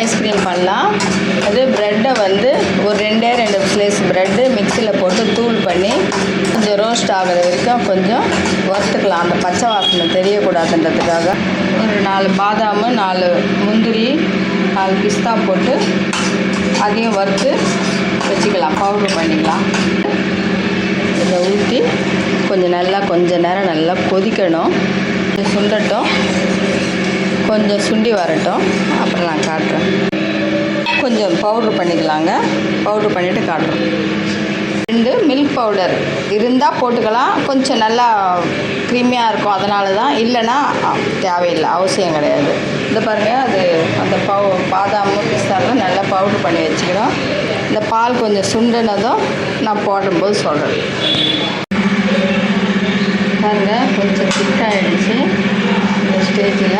Ice cream பண்ணலாம். அது ப்ரெட்டை வந்து ஒரு 2 ஸ்லைஸ் ப்ரெட்டு மிக்சியில் போட்டு தூள் பண்ணி கொஞ்சம் ரோஸ்ட் ஆகிற வரைக்கும் கொஞ்சம் வறுத்துக்கலாம். அந்த பச்சை வாசனை தெரியக்கூடாதுன்றதுக்காக ஒரு 4 பாதாம், 4 முந்திரி, 4 பிஸ்தா போட்டு அதையும் வறுத்து வச்சுக்கலாம். பவுட்ரு பண்ணிக்கலாம். இதை ஊற்றி கொஞ்ச நேரம் நல்லா கொதிக்கணும். சுண்டட்டும், கொஞ்சம் சுண்டி வரட்டும். அப்புறம் நான் காட்டுறேன். கொஞ்சம் பவுட்ரு பண்ணிக்கலாங்க. பவுட்ரு பண்ணிவிட்டு காட்டுறோம். 2 மில்க் பவுடர் இருந்தால் போட்டுக்கலாம். கொஞ்சம் நல்லா க்ரீமியாக இருக்கும், அதனால தான். இல்லைன்னா தேவையில்லை, அவசியம் கிடையாது. இந்த பாருங்கள், அது அந்த பாதாம் பிஸ்தாலாம் நல்லா பவுட்ரு பண்ணி வச்சுக்கிறோம். இந்த பால் கொஞ்சம் சுண்டினதும் நான் போடும்போது சொல்கிறேன். பாருங்கள், கொஞ்சம் திக்காகிடுச்சு. இந்த ஸ்டேஜில்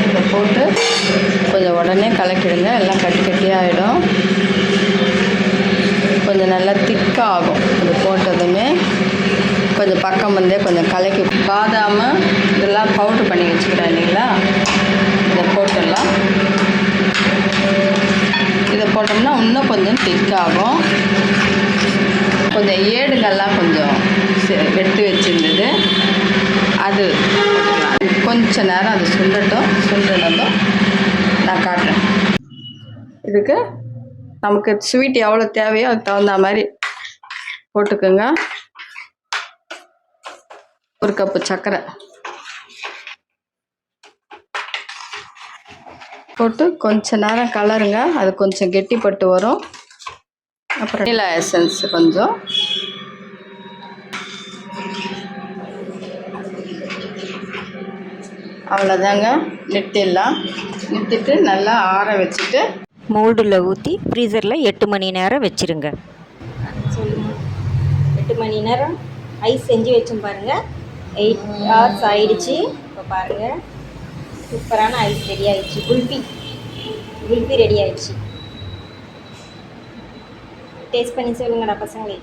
இதை போட்டு கொஞ்சம் உடனே கலக்கிடுங்க. எல்லாம் கட்டி கட்டியாகிடும். கொஞ்சம் நல்லா திக்காகும். இது போட்டதுமே கொஞ்சம் பக்கம் வந்தே கொஞ்சம் கலக்கி பாதாம் இதெல்லாம் பவுட்ரு பண்ணி வச்சுக்கிறேன் இல்லைங்களா, இதை போட்டுடலாம். இதை போட்டோம்னா இன்னும் கொஞ்சம் திக்காகும். கொஞ்சம் ஏடுங்கள்லாம் கொஞ்சம் எடுத்து வச்சுருந்தது, அது கொஞ்சம் நேரம் அது சுண்டனதும் நான் காட்டுறேன். இதுக்கு நமக்கு ஸ்வீட் எவ்வளோ தேவையோ அதுக்கு தகுந்த மாதிரி போட்டுக்கோங்க. 1 கப்பு சர்க்கரை போட்டு கொஞ்ச நேரம் கலருங்க. அது கொஞ்சம் கெட்டிப்பட்டு வரும். அப்புறம் வெனிலா எசன்ஸ் கொஞ்சம், அவ்வளோதாங்க. நிறுத்திட்டு நல்லா ஆற வச்சுட்டு மோல்டில் ஊற்றி ஃப்ரீசரில் 8 மணி நேரம் வச்சுருங்க. சொல்லுங்கள், 8 மணி நேரம் ஐஸ் செஞ்சு வச்சோம் பாருங்கள். 8 hours ஆயிடுச்சு. இப்போ பாருங்கள், சூப்பரான ஐஸ் ரெடி ஆகிடுச்சு. குல்பி ரெடி ஆகிடுச்சு. டேஸ்ட் பண்ணி சொல்லுங்கடா பசங்களே.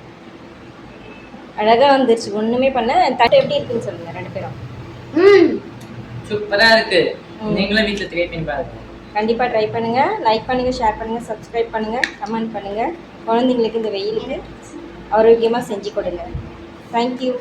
அழகாக வந்துருச்சு. ஒன்றுமே பண்ண தட்டு எப்படி இருக்குன்னு சொல்லுங்கள் 2 பேரும். சூப்பராக இருக்குது. நீங்களும் வீட்டில் ட்ரை பண்ணி பாருங்க. கண்டிப்பாக ட்ரை பண்ணுங்கள். லைக் பண்ணுங்கள், ஷேர் பண்ணுங்கள், சப்ஸ்கிரைப் பண்ணுங்கள், கமெண்ட் பண்ணுங்கள். குழந்தைங்களுக்கு இந்த வெயிலுக்கு ஆரோக்கியமாக செஞ்சு கொடுங்க. தேங்க்யூ.